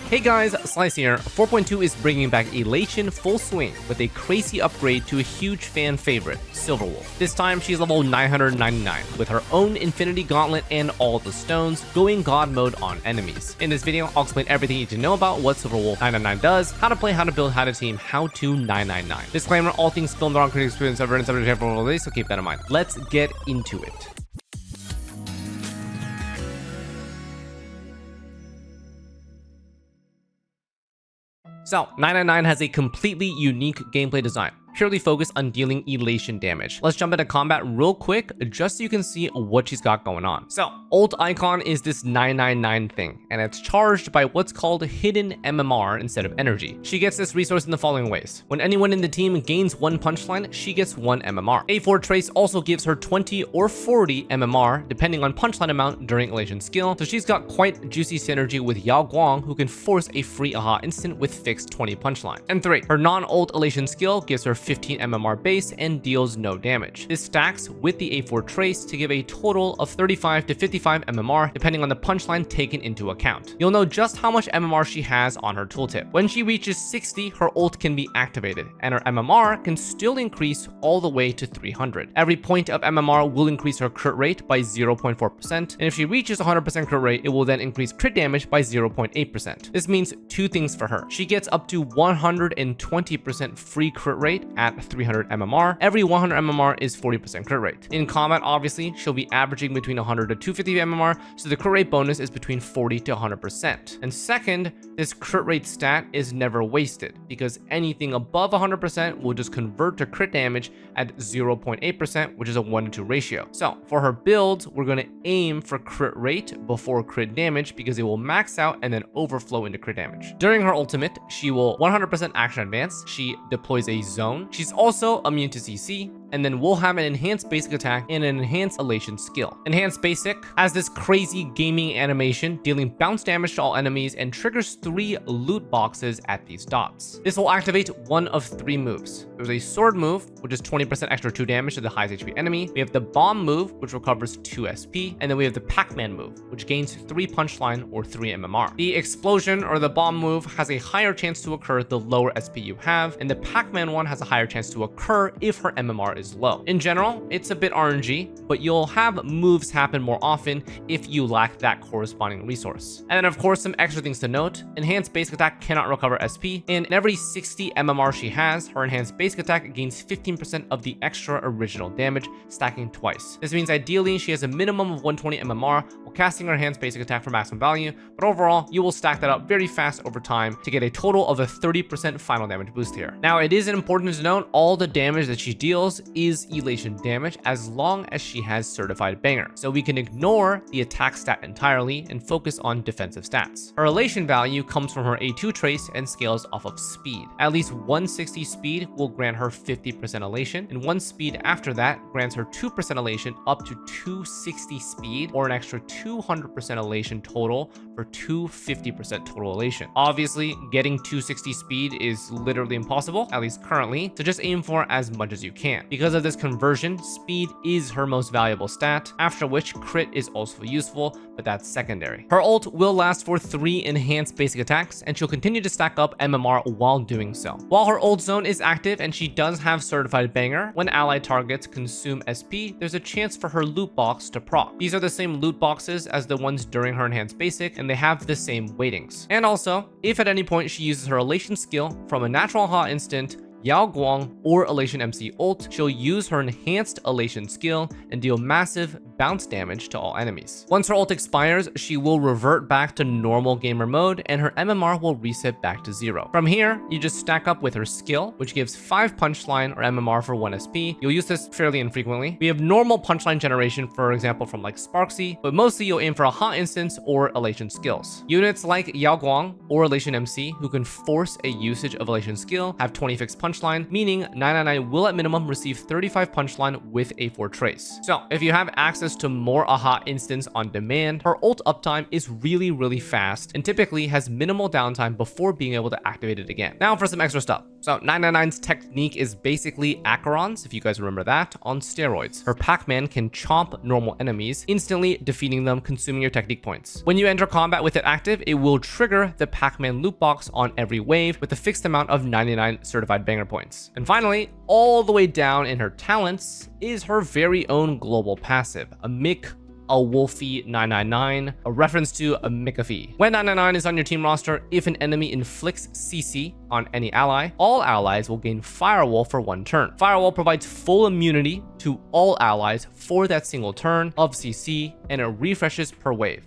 Hey guys, Xlice here. 4.2 is bringing back Elation full swing with a crazy upgrade to a huge fan favorite, Silver Wolf. This time she's level 999 with her own Infinity Gauntlet and all the stones, going God mode on enemies. In this video, I'll explain everything you need to know about what Silver Wolf 999 does, how to play, how to build, how to team, how to 999. Disclaimer, all things filmed on Creator Experience Server and subject to careful release, so keep that in mind. Let's get into it. So, 999 has a completely unique gameplay design, purely focused on dealing elation damage. Let's jump into combat real quick, just so you can see what she's got going on. So, ult icon is this 999 thing, and it's charged by what's called hidden MMR instead of energy. She gets this resource in the following ways. When anyone in the team gains one punchline, she gets one MMR. A4 Trace also gives her 20 or 40 MMR, depending on punchline amount during Elation skill, so she's got quite juicy synergy with Guang, who can force a free AHA instant with fixed 20 punchline. And 3, her non-ult Elation skill gives her 15 MMR base and deals no damage. This stacks with the A4 Trace to give a total of 35 to 55 MMR, depending on the punchline taken into account. You'll know just how much MMR she has on her tooltip. When she reaches 60, her ult can be activated, and her MMR can still increase all the way to 300. Every point of MMR will increase her crit rate by 0.4%, and if she reaches 100% crit rate, it will then increase crit damage by 0.8%. This means two things for her. She gets up to 120% free crit rate at 300 MMR. Every 100 MMR is 40% crit rate. In combat, obviously, she'll be averaging between 100 to 250 MMR, so the crit rate bonus is between 40 to 100%. And second, this crit rate stat is never wasted, because anything above 100% will just convert to crit damage at 0.8%, which is a 1 to 2 ratio. So for her builds, we're going to aim for crit rate before crit damage, because it will max out and then overflow into crit damage. During her ultimate, she will 100% action advance. She deploys a zone. She's also immune to CC, and then we'll have an enhanced basic attack and an enhanced elation skill. Enhanced basic has this crazy gaming animation, dealing bounce damage to all enemies and triggers 3 loot boxes at these dots. This will activate one of 3 moves. There's a sword move, which is 20% extra 2 damage to the highest HP enemy. We have the bomb move, which recovers 2 SP, and then we have the Pac-Man move, which gains 3 punchline or 3 MMR. The explosion or the bomb move has a higher chance to occur the lower SP you have, and the Pac-Man one has a higher chance to occur if her MMR is low. In general, it's a bit RNG, but you'll have moves happen more often if you lack that corresponding resource. And then of course, some extra things to note. Enhanced basic attack cannot recover SP, and in every 60 MMR she has, her enhanced basic attack gains 15% of the extra original damage, stacking twice. This means ideally she has a minimum of 120 MMR while casting her enhanced basic attack for maximum value, but overall you will stack that up very fast over time to get a total of a 30% final damage boost here. Now, it is important to note all the damage that she deals is elation damage as long as she has certified banger, so we can ignore the attack stat entirely and focus on defensive stats. Her elation value comes from her A2 trace and scales off of speed. At least 160 speed will grant her 50% elation, and 1 speed after that grants her 2% elation up to 260 speed, or an extra 200% elation total for 250% total elation. Obviously, getting 260 speed is literally impossible, at least currently, so just aim for as much as you can. Because of this conversion, speed is her most valuable stat, after which crit is also useful, but that's secondary. Her ult will last for 3 enhanced basic attacks, and she'll continue to stack up MMR while doing so. While her ult zone is active and she does have certified banger, when allied targets consume SP, there's a chance for her loot box to proc. These are the same loot boxes as the ones during her enhanced basic, and they have the same weightings. And also, if at any point she uses her elation skill from a natural AHA instant, Guang, or Elation MC ult, she'll use her enhanced elation skill and deal massive bounce damage to all enemies. Once her ult expires, she will revert back to normal gamer mode and her MMR will reset back to 0. From here, you just stack up with her skill, which gives 5 punchline or MMR for 1 SP. You'll use this fairly infrequently. We have normal punchline generation, for example, from like Sparxie, but mostly you'll aim for a hot instance or elation skills. Units like Guang or Elation MC, who can force a usage of elation skill, have 20 fixed punchline, meaning 999 will at minimum receive 35 punchline with A4 Trace. So if you have access access to more AHA instants on demand. Her ult uptime is really fast and typically has minimal downtime before being able to activate it again. Now for some extra stuff. So 999's technique is basically Acheron's, if you guys remember that, on steroids. Her Pac-Man can chomp normal enemies, instantly defeating them, consuming your technique points. When you enter combat with it active, it will trigger the Pac-Man loot box on every wave with a fixed amount of 99 certified banger points. And finally, all the way down in her talents is her very own global passive, a Mick a Wolfie 999, a reference to a McAfee. When 999 is on your team roster, if an enemy inflicts CC on any ally, all allies will gain Firewall for 1 turn. Firewall provides full immunity to all allies for that single turn of CC, and it refreshes per wave.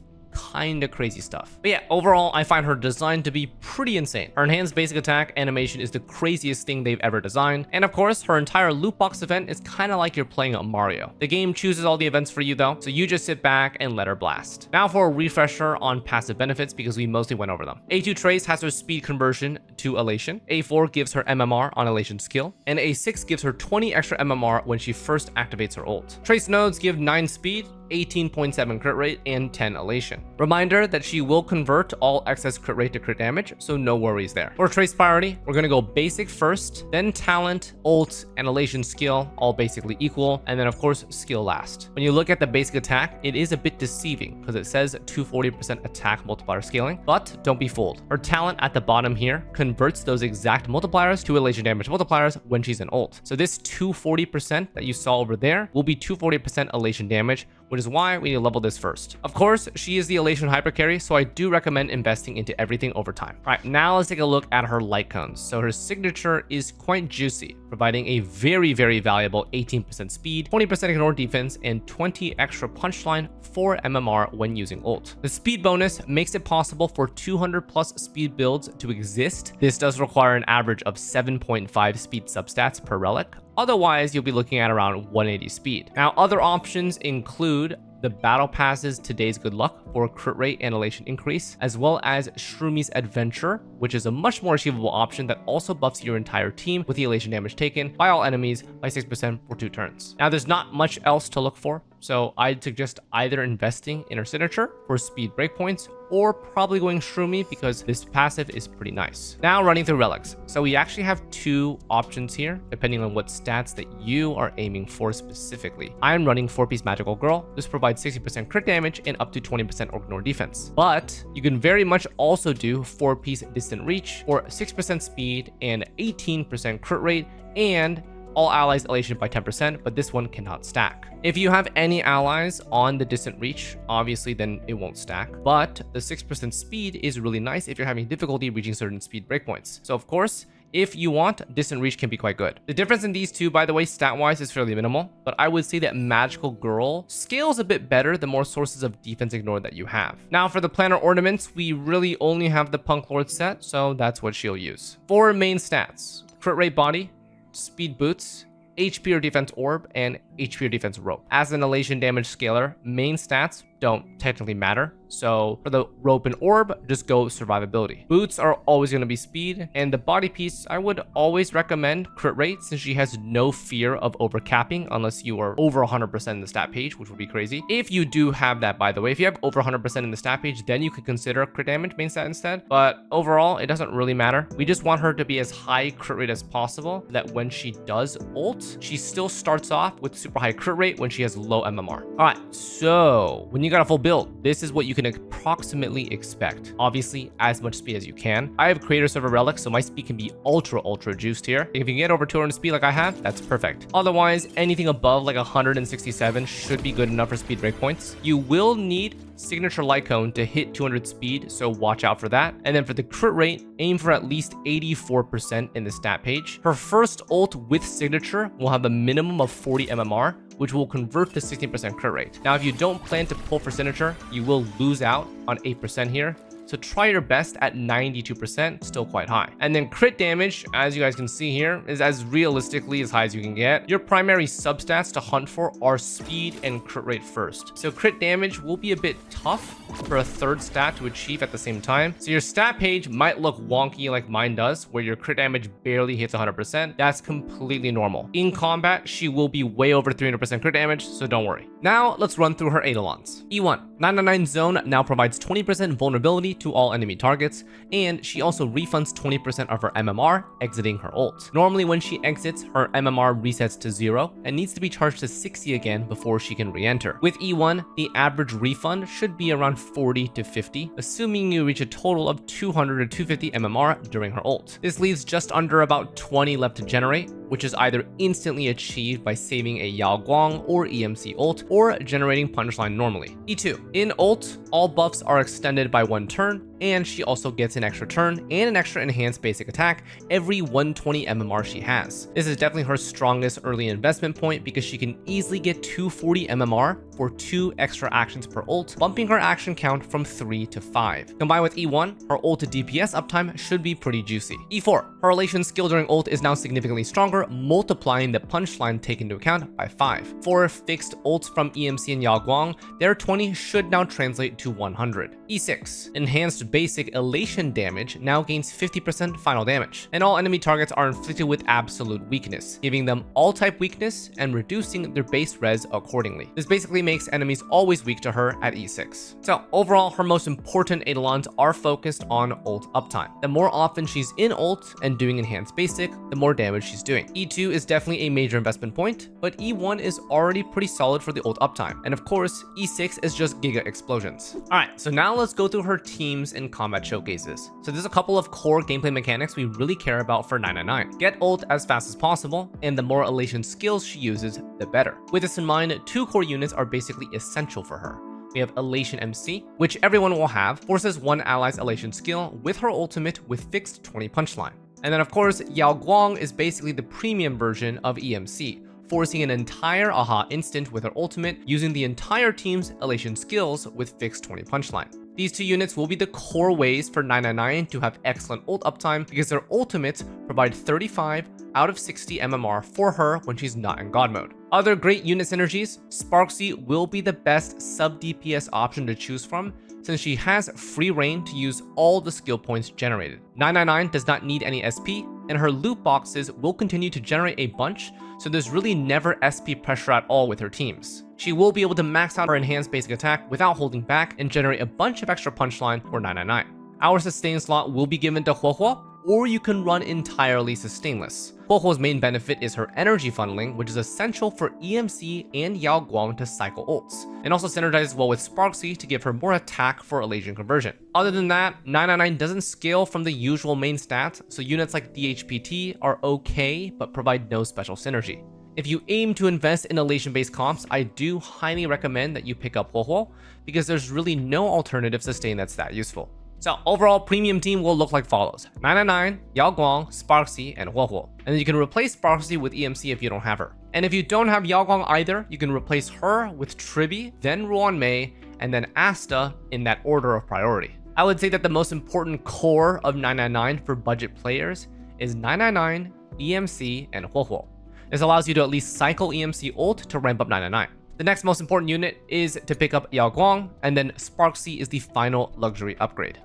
Kinda crazy stuff. But yeah, overall, I find her design to be pretty insane. Her enhanced basic attack animation is the craziest thing they've ever designed. And of course, her entire loot box event is kind of like you're playing a Mario. The game chooses all the events for you though, so you just sit back and let her blast. Now for a refresher on passive benefits, because we mostly went over them. A2 Trace has her speed conversion to Elation. A4 gives her MMR on Elation skill. And A6 gives her 20 extra MMR when she first activates her ult. Trace nodes give 9 speed, 18.7 crit rate, and 10 Elation. Reminder that she will convert all excess crit rate to crit damage, so no worries there. For Trace priority, we're gonna go basic first, then talent, ult, and Elation skill, all basically equal, and then of course skill last. When you look at the basic attack, it is a bit deceiving because it says 240% attack multiplier scaling, but don't be fooled. Her talent at the bottom here converts those exact multipliers to Elation damage multipliers when she's in ult. So this 240% that you saw over there will be 240% Elation damage, which is why we need to level this first. Of course, she is the Elation hyper carry, so I do recommend investing into everything over time. All right, now let's take a look at her light cones. So her signature is quite juicy, providing a very valuable 18% speed, 20% ignore defense, and 20 extra punchline for MMR when using ult. The speed bonus makes it possible for 200 plus speed builds to exist. This does require an average of 7.5 speed substats per relic. Otherwise, you'll be looking at around 180 speed. Now, other options include the battle passes Today's Good Luck for crit rate and Elation increase, as well as Shroomi's Adventure, which is a much more achievable option that also buffs your entire team with the Elation damage taken by all enemies by 6% for 2 turns. Now, there's not much else to look for, so I'd suggest either investing in her signature for speed breakpoints or probably going Shroomy because this passive is pretty nice. Now running through relics. So we actually have 2 options here, depending on what stats that you are aiming for specifically. I'm running 4-piece Magical Girl. This provides 60% crit damage and up to 20% ignore defense. But you can very much also do 4-piece Distant Reach for 6% speed and 18% crit rate and all allies elation by 10%, but this one cannot stack. If you have any allies on the distant reach, obviously then it won't stack, but the 6% speed is really nice if you're having difficulty reaching certain speed breakpoints. So of course, if you want, distant reach can be quite good. The difference in these two, by the way, stat-wise is fairly minimal, but I would say that Magical Girl scales a bit better the more sources of defense ignore that you have. Now for the planner ornaments, we really only have the Punk Lord set, so that's what she'll use. 4 main stats: crit rate body, speed boots, HP or defense orb, and HP or defense rope. As an Elation damage scaler, main stats don't technically matter. So for the rope and orb, just go survivability. Boots are always going to be speed, and the body piece, I would always recommend crit rate since she has no fear of overcapping unless you are over 100% in the stat page, which would be crazy. If you do have that, by the way, if you have over 100% in the stat page, then you could consider crit damage main stat instead. But overall, it doesn't really matter. We just want her to be as high crit rate as possible that when she does ult, she still starts off with super high crit rate when she has low MMR. All right, so when you got a full build, this is what you can approximately expect. Obviously, as much speed as you can. I have Creator Server Relics, so my speed can be ultra juiced here. If you can get over 200 speed like I have, that's perfect. Otherwise, anything above like 167 should be good enough for speed breakpoints. You will need Signature Light Cone to hit 200 speed, so watch out for that. And then for the crit rate, aim for at least 84% in the stat page. Her first ult with Signature will have a minimum of 40 MMR, which will convert to 16% crit rate. Now, if you don't plan to pull for Signature, you will lose out on 8% here. so try your best at 92%, still quite high. And then crit damage, as you guys can see here, is as realistically as high as you can get. Your primary substats to hunt for are speed and crit rate first. So crit damage will be a bit tough for a third stat to achieve at the same time. So your stat page might look wonky like mine does, where your crit damage barely hits 100%. That's completely normal. In combat, she will be way over 300% crit damage, so don't worry. Now, let's run through her Eidolons. E1, 999 Zone now provides 20% vulnerability to all enemy targets, and she also refunds 20% of her MMR exiting her ult. Normally, when she exits, her MMR resets to 0 and needs to be charged to 60 again before she can re-enter. With E1, the average refund should be around 40 to 50, assuming you reach a total of 200 to 250 MMR during her ult. This leaves just under about 20 left to generate, which is either instantly achieved by saving a Guang or EMC ult, or generating punchline normally. E2. In ult, all buffs are extended by 1 turn, and she also gets an extra turn and an extra enhanced basic attack every 120 MMR she has. This is definitely her strongest early investment point because she can easily get 240 MMR for 2 extra actions per ult, bumping her action count from 3 to 5. Combined with E1, her ult to DPS uptime should be pretty juicy. E4. Her Elation skill during ult is now significantly stronger, multiplying the punchline taken into account by 5. For fixed ults from EMC and Guang, their 20 should now translate to 100. E6. Enhanced basic Elation damage now gains 50% final damage, and all enemy targets are inflicted with absolute weakness, giving them all type weakness and reducing their base res accordingly. This basically makes enemies always weak to her at E6. So overall, her most important Eidolons are focused on ult uptime. The more often she's in ult and doing enhanced basic, the more damage she's doing. E2 is definitely a major investment point, but E1 is already pretty solid for the ult uptime. And of course, E6 is just giga explosions. Alright, so now let's go through her teams and combat showcases. So there's a couple of core gameplay mechanics we really care about for 999. Get ult as fast as possible, and the more Elation skills she uses, the better. With this in mind, 2 core units are basically essential for her. We have Elation MC, which everyone will have, forces one ally's Elation skill with her ultimate with fixed 20 punchline. And then of course, Guang is basically the premium version of EMC, forcing an entire AHA instant with her ultimate using the entire team's Elation skills with fixed 20 punchline. These 2 units will be the core ways for 999 to have excellent ult uptime because their ultimates provide 35 out of 60 MMR for her when she's not in God mode. Other great unit synergies, Sparxie will be the best sub DPS option to choose from since she has free reign to use all the skill points generated. 999 does not need any SP, and her loot boxes will continue to generate a bunch, so there's really never SP pressure at all with her teams. She will be able to max out her enhanced basic attack without holding back and generate a bunch of extra punchline for 999. Our sustain slot will be given to HuoHuo, or you can run entirely sustainless. HuoHuo's main benefit is her energy funneling, which is essential for EMC and Guang to cycle ults, and also synergizes well with Sparxie to give her more attack for Elation conversion. Other than that, 999 doesn't scale from the usual main stats, so units like DHPT are okay, but provide no special synergy. If you aim to invest in Elation-based comps, I do highly recommend that you pick up HuoHuo, because there's really no alternative sustain that's that useful. So overall, premium team will look like follows: 999, Guang, Sparxie, and HuoHuo. And then you can replace Sparxie with EMC if you don't have her. And if you don't have Guang either, you can replace her with Tribi, then Ruan Mei, and then Asta in that order of priority. I would say that the most important core of 999 for budget players is 999, EMC, and HuoHuo. This allows you to at least cycle EMC ult to ramp up 999. The next most important unit is to pick up Guang, and then Sparxie is the final luxury upgrade.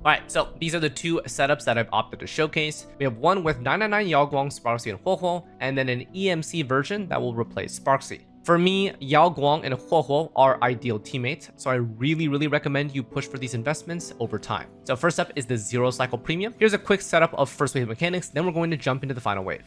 Alright, so these are the 2 setups that I've opted to showcase. We have one with 999 Guang, Sparxie, and HuoHuo, and then an EMC version that will replace Sparxie. For me, Guang and HuoHuo are ideal teammates, so I really recommend you push for these investments over time. So first up is the 0 cycle premium. Here's a quick setup of first wave mechanics, then we're going to jump into the final wave.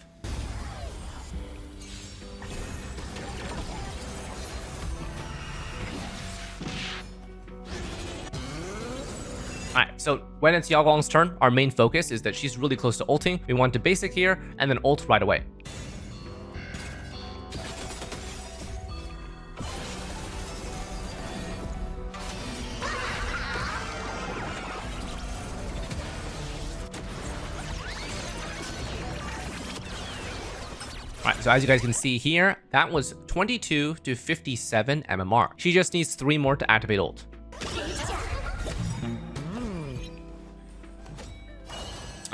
Alright, so when it's Guang's turn, our main focus is that she's really close to ulting. We want to basic here, and then ult right away. Alright, so as you guys can see here, that was 22 to 57 MMR. She just needs 3 more to activate ult.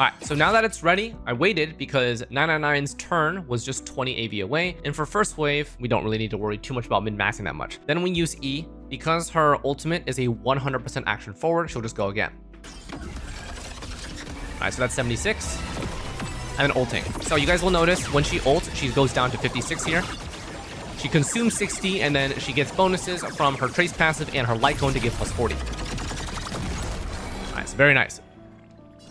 Alright, so now that it's ready, I waited because 999's turn was just 20 AV away, and for first wave, we don't really need to worry too much about min-maxing that much. Then we use E. Because her ultimate is a 100% action forward, she'll just go again. Alright, so that's 76. And then ulting. So you guys will notice when she ults, she goes down to 56 here. She consumes 60, and then she gets bonuses from her trace passive and her light cone to give plus 40. Nice, very nice.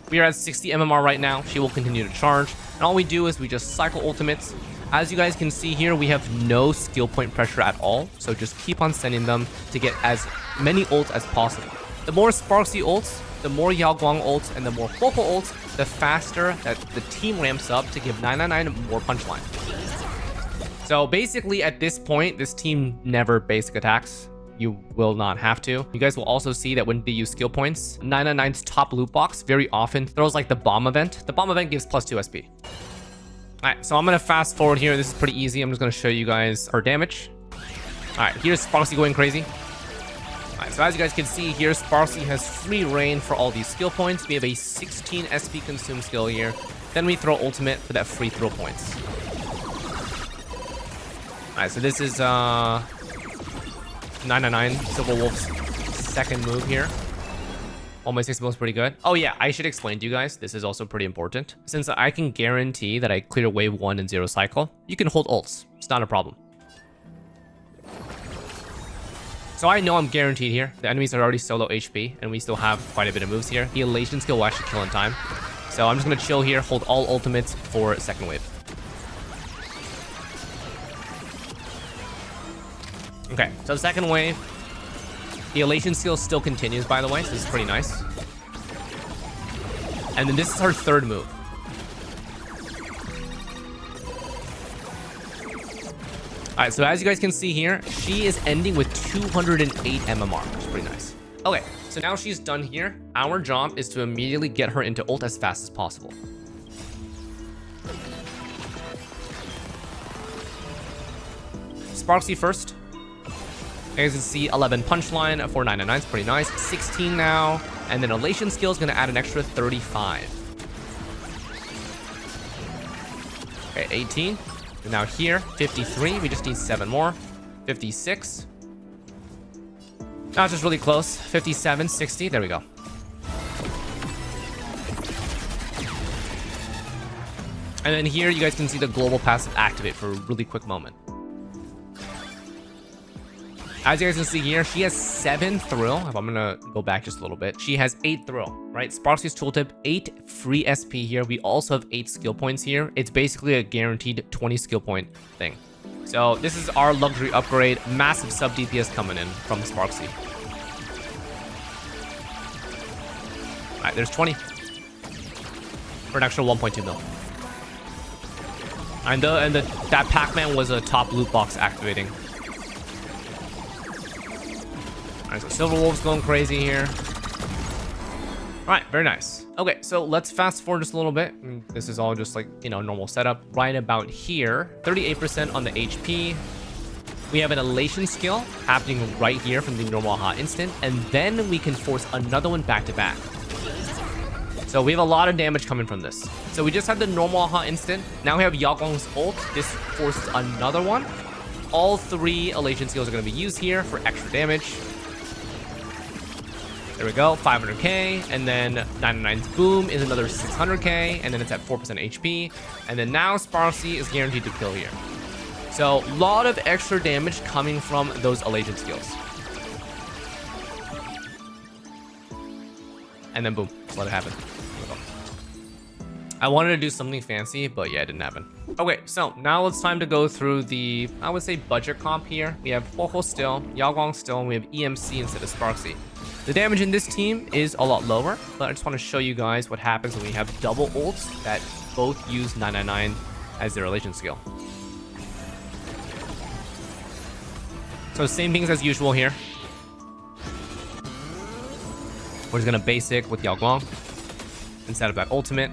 We are at 60 MMR right now. She will continue to charge. And all we do is we just cycle ultimates. As you guys can see here, we have no skill point pressure at all. So just keep on sending them to get as many ults as possible. The more Sparxie ults, the more Guang ults, and the more HuoHuo ults, the faster that the team ramps up to give 999 more punchline. So basically at this point, this team never basic attacks. You will not have to. You guys will also see that when they use skill points, 999's top loot box very often throws like the bomb event. The bomb event gives plus 2 SP. Alright, so I'm gonna fast forward here. This is pretty easy. I'm just gonna show you guys her damage. Alright, here's Sparxie going crazy. Alright, so as you guys can see here, Sparxie has free reign for all these skill points. We have a 16 SP consume skill here. Then we throw ultimate for that free throw points. Alright, so this is 999, Silver Wolf's second move here. Almost 6 moves pretty good. Oh yeah, I should explain to you guys, this is also pretty important. Since I can guarantee that I clear wave 1 in 0 cycle, you can hold ults. It's not a problem. So I know I'm guaranteed here. The enemies are already so low HP, and we still have quite a bit of moves here. The Elation skill will actually kill in time. So I'm just going to chill here, hold all ultimates for second wave. Okay, so second wave, the Elation skill still continues, by the way, so this is pretty nice. And then this is her third move. Alright, so as you guys can see here, she is ending with 208 MMR, which is pretty nice. Okay, so now she's done here. Our job is to immediately get her into ult as fast as possible. Sparxie first. As you can see, 11 punchline for 999 is pretty nice. 16 now, and then Elation skill is going to add an extra 35. Okay, 18. And now here, 53. We just need 7 more. 56. Now it's just really close. 57, 60. There we go. And then here, you guys can see the global passive activate for a really quick moment. As you guys can see here, she has 7 thrill. If I'm gonna go back just a little bit, she has 8 thrill, right? Sparxie's tooltip, 8 free SP here. We also have 8 skill points here. It's basically a guaranteed 20 skill point thing. So this is our luxury upgrade. Massive sub DPS coming in from Sparxie. All right, there's 20 for an extra 1.2 mil. And that Pac-Man was a top loot box activating. Alright, so Silver Wolf's going crazy here. Alright, very nice. Okay, so let's fast forward just a little bit. This is all just like, you know, normal setup. Right about here, 38% on the HP. We have an Elation skill happening right here from the normal hot instant. And then we can force another one back to back. So we have a lot of damage coming from this. So we just had the normal hot instant. Now we have Guang's ult. This forces another one. All 3 Elation skills are going to be used here for extra damage. There we go, 500k, and then 999's boom is another 600k, and then it's at 4% HP, and then now Sparxie is guaranteed to kill here. So a lot of extra damage coming from those Elation skills. And then boom, just let it happen. I wanted to do something fancy, but yeah, it didn't happen. Okay, so now it's time to go through the, I would say, budget comp here. We have HuoHuo still, Guang still, and we have EMC instead of Sparxie. The damage in this team is a lot lower, but I just want to show you guys what happens when we have double ults that both use 999 as their Elation skill. So same things as usual here. We're just gonna basic with Guang instead of that ultimate.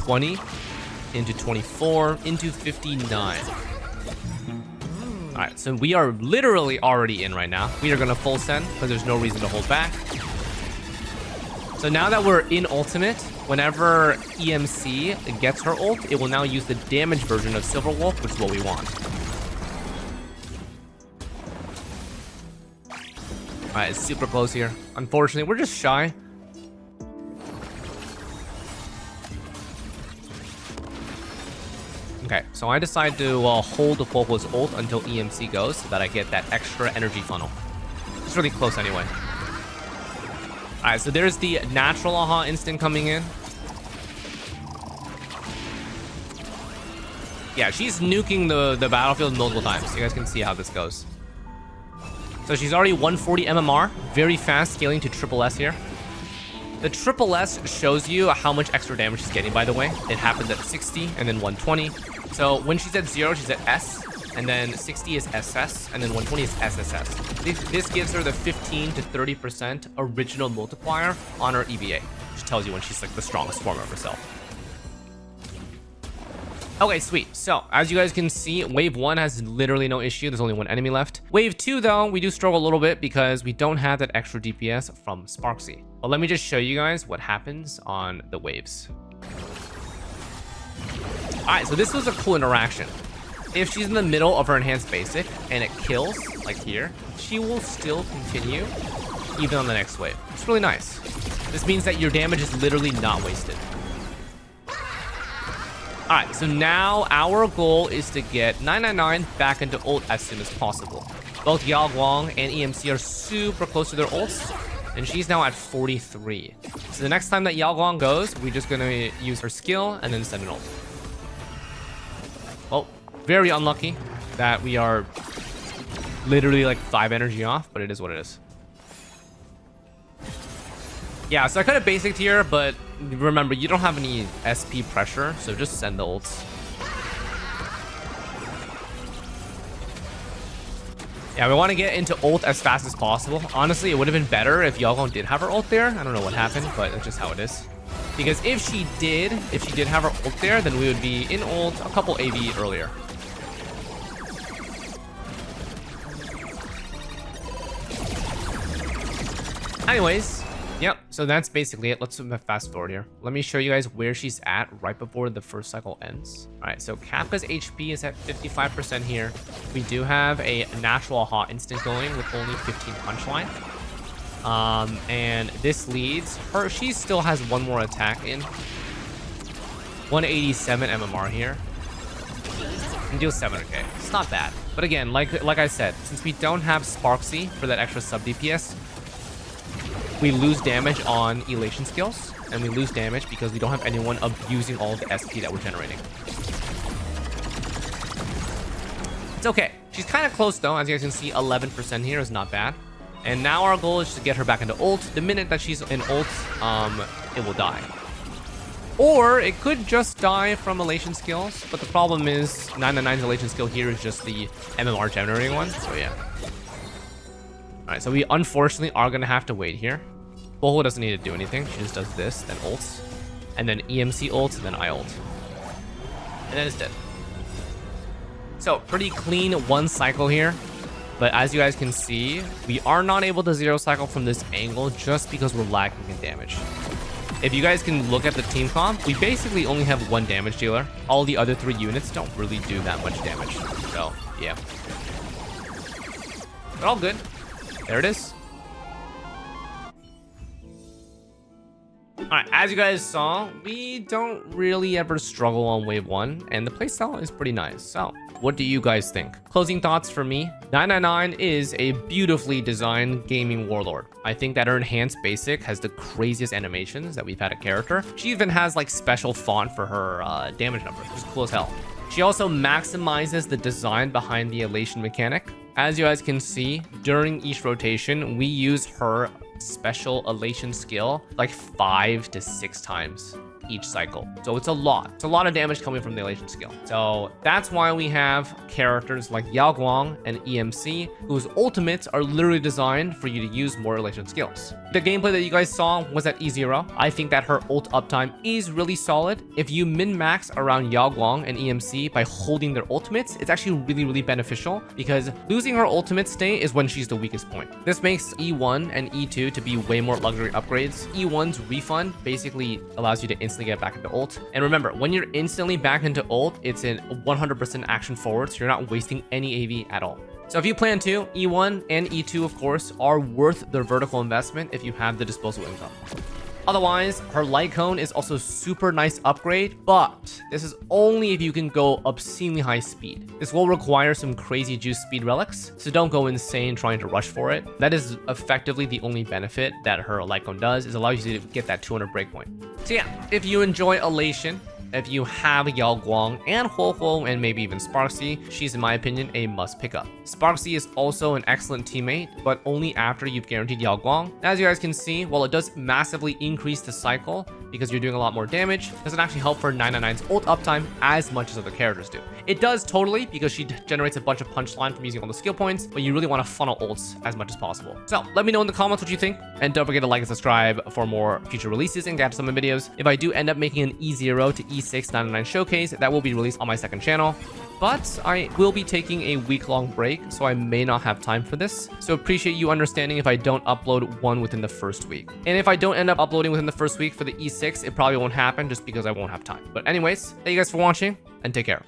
$20 into 24 into 59. All right, so we are literally already in right now. We are gonna full send because there's no reason to hold back. So now that we're in ultimate, whenever EMC gets her ult, it will now use the damage version of Silver Wolf, which is what we want. All right, it's super close here. Unfortunately, we're just shy. Okay, so I decide to hold the HuoHuo's ult until EMC goes so that I get that extra energy funnel. It's really close anyway. All right, so there's the natural AHA instant coming in. Yeah, she's nuking the battlefield multiple times. So you guys can see how this goes. So she's already 140 MMR, very fast scaling to triple S here. The triple S shows you how much extra damage she's getting, by the way. It happens at 60 and then 120. So when she's at 0, she's at S, and then 60 is SS, and then 120 is SSS. This gives her the 15 to 30% original multiplier on her EVA, which tells you when she's like the strongest form of herself. Okay, sweet. So, as you guys can see, Wave 1 has literally no issue. There's only one enemy left. Wave 2, though, we do struggle a little bit because we don't have that extra DPS from Sparxie. But let me just show you guys what happens on the waves. Alright, so this was a cool interaction. If she's in the middle of her enhanced basic and it kills, like here, she will still continue even on the next wave. It's really nice. This means that your damage is literally not wasted. Alright, so now our goal is to get 999 back into ult as soon as possible. Both Guang and EMC are super close to their ults, and she's now at 43. So the next time that Guang goes, we're just gonna use her skill and then send an ult. Well, very unlucky that we are literally like 5 energy off, but it is what it is. Yeah, so I could have basicked here, but remember, you don't have any SP pressure, so just send the ults. Yeah, we want to get into ult as fast as possible. Honestly, it would have been better if Guang did have her ult there. I don't know what happened, but it's just how it is. Because if she did have her ult there, then we would be in ult a couple AV earlier. Anyways, yep, so that's basically it. Let's fast forward here. Let me show you guys where she's at right before the first cycle ends. All right, so Kapka's HP is at 55% here. We do have a natural AHA instant going with only 15 punchline. And this leads her. She still has one more attack in. 187 MMR here. And deals 7k. It's not bad. But again, like I said, since we don't have Sparxie for that extra sub DPS, we lose damage on Elation skills, and we lose damage because we don't have anyone abusing all of the SP that we're generating. It's okay. She's kind of close though. As you guys can see, 11% here is not bad. And now our goal is to get her back into ult. The minute that she's in ult, it will die. Or it could just die from Elation skills, but the problem is 999's Elation skill here is just the MMR generating one, so yeah. Alright, so we unfortunately are going to have to wait here. HuoHuo doesn't need to do anything. She just does this, then ults. And then EMC ults, and then I ult. And then it's dead. So, pretty clean one cycle here. But as you guys can see, we are not able to zero cycle from this angle just because we're lacking in damage. If you guys can look at the team comp, we basically only have one damage dealer. All the other 3 units don't really do that much damage. So, yeah. But all good. There it is. Alright, as you guys saw, we don't really ever struggle on wave 1, and the playstyle is pretty nice. So, what do you guys think? Closing thoughts for me. 999 is a beautifully designed gaming warlord. I think that her enhanced basic has the craziest animations that we've had a character. She even has like special font for her damage numbers, which is cool as hell. She also maximizes the design behind the Elation mechanic. As you guys can see, during each rotation, we use her special Elation skill like 5 to 6 times. each cycle. So it's a lot. It's a lot of damage coming from the Elation skill. So that's why we have characters like Guang and EMC, whose ultimates are literally designed for you to use more Elation skills. The gameplay that you guys saw was at E0. I think that her ult uptime is really solid. If you min-max around Guang and EMC by holding their ultimates, it's actually really beneficial because losing her ultimate state is when she's the weakest point. This makes E1 and E2 to be way more luxury upgrades. E1's refund basically allows you to instantly get back into ult. And remember, when you're instantly back into ult, it's in 100% action forward, so you're not wasting any AV at all. So if you plan to, E1 and E2, of course, are worth their vertical investment if you have the disposable income. Otherwise, her light cone is also super nice upgrade, but this is only if you can go obscenely high speed. This will require some crazy juice speed relics, so don't go insane trying to rush for it. That is effectively the only benefit that her light cone does, is allow you to get that 200 breakpoint. So yeah, if you enjoy Elation, if you have Guang and HuoHuo and maybe even Sparxie, she's in my opinion a must pick up. Sparxie is also an excellent teammate, but only after you've guaranteed Guang. As you guys can see, while it does massively increase the cycle because you're doing a lot more damage, it doesn't actually help for 999's ult uptime as much as other characters do. It does totally because she generates a bunch of punchline from using all the skill points, but you really want to funnel ults as much as possible. So let me know in the comments what you think, and don't forget to like and subscribe for more future releases and gadget summon videos. If I do end up making an E0 to E6 999 showcase, that will be released on my second channel. But I will be taking a week-long break, so I may not have time for this. So appreciate you understanding if I don't upload one within the first week. And if I don't end up uploading within the first week for the E6, it probably won't happen just because I won't have time. But anyways, thank you guys for watching, and take care.